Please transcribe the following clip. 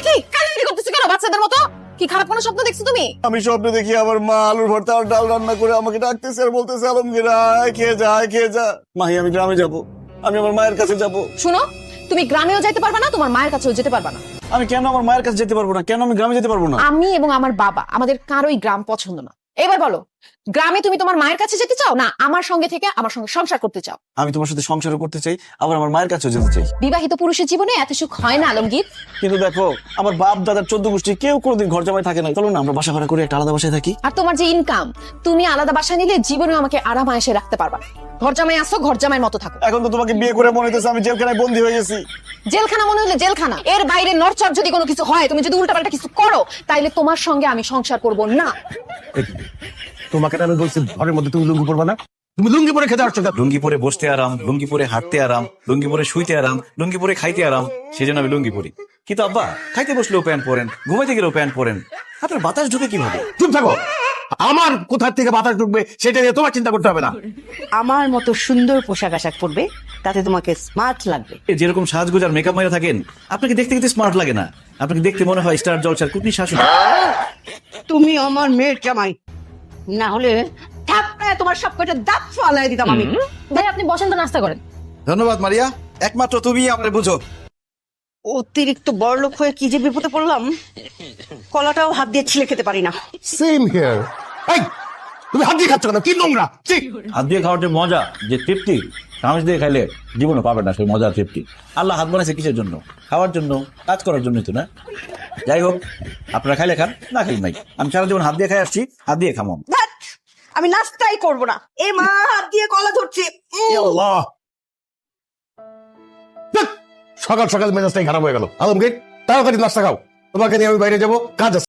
কি কান্নাকাটি করতেছো কেন বাচ্চাদের মতো? কি খারাপ কোনো স্বপ্ন দেখছো তুমি? আমি স্বপ্নে দেখি আমার মা আলুর ভর্তা আর ডাল রান্না করে আমাকে ডাকতেছে আর বলতেছে আলমগীর আয় খেয়ে যা আয় খেয়ে যা। মাহি আমি গ্রামে যাব, আমি আমার মায়ের কাছে যাব। শুনো, তুমি গ্রামেও যাইতে পারবা না, তোমার মায়ের কাছেও যেতে পারবা না। আমি কেন আমার মায়ের কাছে যেতে পারবো না? কেন আমি গ্রামে যেতে পারবো না? আমি এবং আমার বাবা আমাদের কারোই গ্রাম পছন্দ না। এবার বলো, গ্রামে তুমি তোমার মায়ের কাছে যেতে চাও না আমার সঙ্গে থেকে আমার সঙ্গে সংসার করতে চাও? আমি তোমার সাথে সংসারও করতে চাই, আবার আমার মায়ের কাছেও যেতে চাই। বিবাহিত পুরুষের জীবনে এত সুখ হয় না আলমগীর। কিন্তু দেখো, আমার বাপ দাদার 14 গোষ্ঠী কেউ কোনোদিন ঘর জামাই থাকে না। চলো না আমরা বাসা ভাড়া করে একটা আলাদা বাসায় থাকি। আর তোমার যে ইনকাম, তুমি আলাদা বাসা নিলে জীবনেও আমাকে আরাম আয়েসে রাখতে পারবা না। ঘর জামাই আসো, ঘর জামাইয়ের মতো থাকো। এখন তো তোমাকে বিয়ে করে মনে হইতেছে আমি জেলখানায় বন্দী হয়ে গেছি। জেলখানা মনে হলে জেলখানা, এর বাইরে নড়চড় যদি কোনো কিছু হয়, তুমি যদি উল্টাপাল্টা কিছু করো, তাইলে তোমার সঙ্গে আমি সংসার করব না। তোমাকে আমি বলছি ঘরের মধ্যে তুমি লুঙ্গি পরবা না, তুমি লুঙ্গি পরে খেতে আসছো। লুঙ্গি পরে বসতে আরাম, লুঙ্গি পরে হাঁটতে আরাম, লুঙ্গি পরে শুইতে আরাম, লুঙ্গি পরে খাইতে আরাম, সেজন্য আমি লুঙ্গি পরি। কিন্তু আব্বা, খাইতে বসলেও প্যান্ট পরেন, ঘুমাইতে গেলেও প্যান্ট পরেন, আপনার বাতাস ঢুকে কিভাবে? চুপ থাকো, আমার কোথা থেকে বাতাস ঢুকবে সেটা নিয়ে তোমার চিন্তা করতে হবে না। আমার মতো সুন্দর পোশাক আশাক পরবে, তাতে তোমাকে স্মার্ট লাগবে। যেরকম সাজগোজ আর মেকআপ মেরে থাকেন, আপনাকে দেখতে দেখতে স্মার্ট লাগে না, আপনাকে দেখতে মনে হয় স্টার জলসার কুটনি শাশুড়ি। তুমি আমার মেয়ের জামাই, না হলে থাপড়ায় তোমার সব কটা দাঁত ফালাই দিতাম আমি। ভাই আপনি বসেন তো, নাস্তা করেন। ধন্যবাদ মারিয়া, একমাত্র তুমি আমারে বুঝো। অতিরিক্ত বড়লোক হয়ে কি যে বিপদে পড়লাম, কলাটাও হাত দিয়ে ছিলে খেতে পারি না। Same here. এই তুমি হাত দিয়ে খাচ্ছ কেন? কি নোংরা! ছি! হাত দিয়ে খাওয়ার যে মজা, যে তৃপ্তি, চামচ দিয়ে খাইলে জীবনে পাবে না সেই মজার তৃপ্তি। আল্লাহ হাত বানাইছে কিসের জন্য? খাওয়ার জন্য, কাজ করার জন্যই তো না? যাই হোক, আপনারা খাইলে খান, না খাইলে নাই। আমি সারা জীবন হাত দিয়ে খাই আসছি, হাত দিয়ে খামো। ধ্যাৎ, আমি নাস্তাই করবো না। এই মা হাত দিয়ে কলা ধরছে। আল্লাহ! ধ্যাৎ, সকাল সকাল মেজাজটাই খারাপ হয়ে গেল। আলমগীর তাড়াতাড়ি নাস্তা খাও, তোমাকে নিয়ে আমি বাইরে যাবো, কাজ আছে।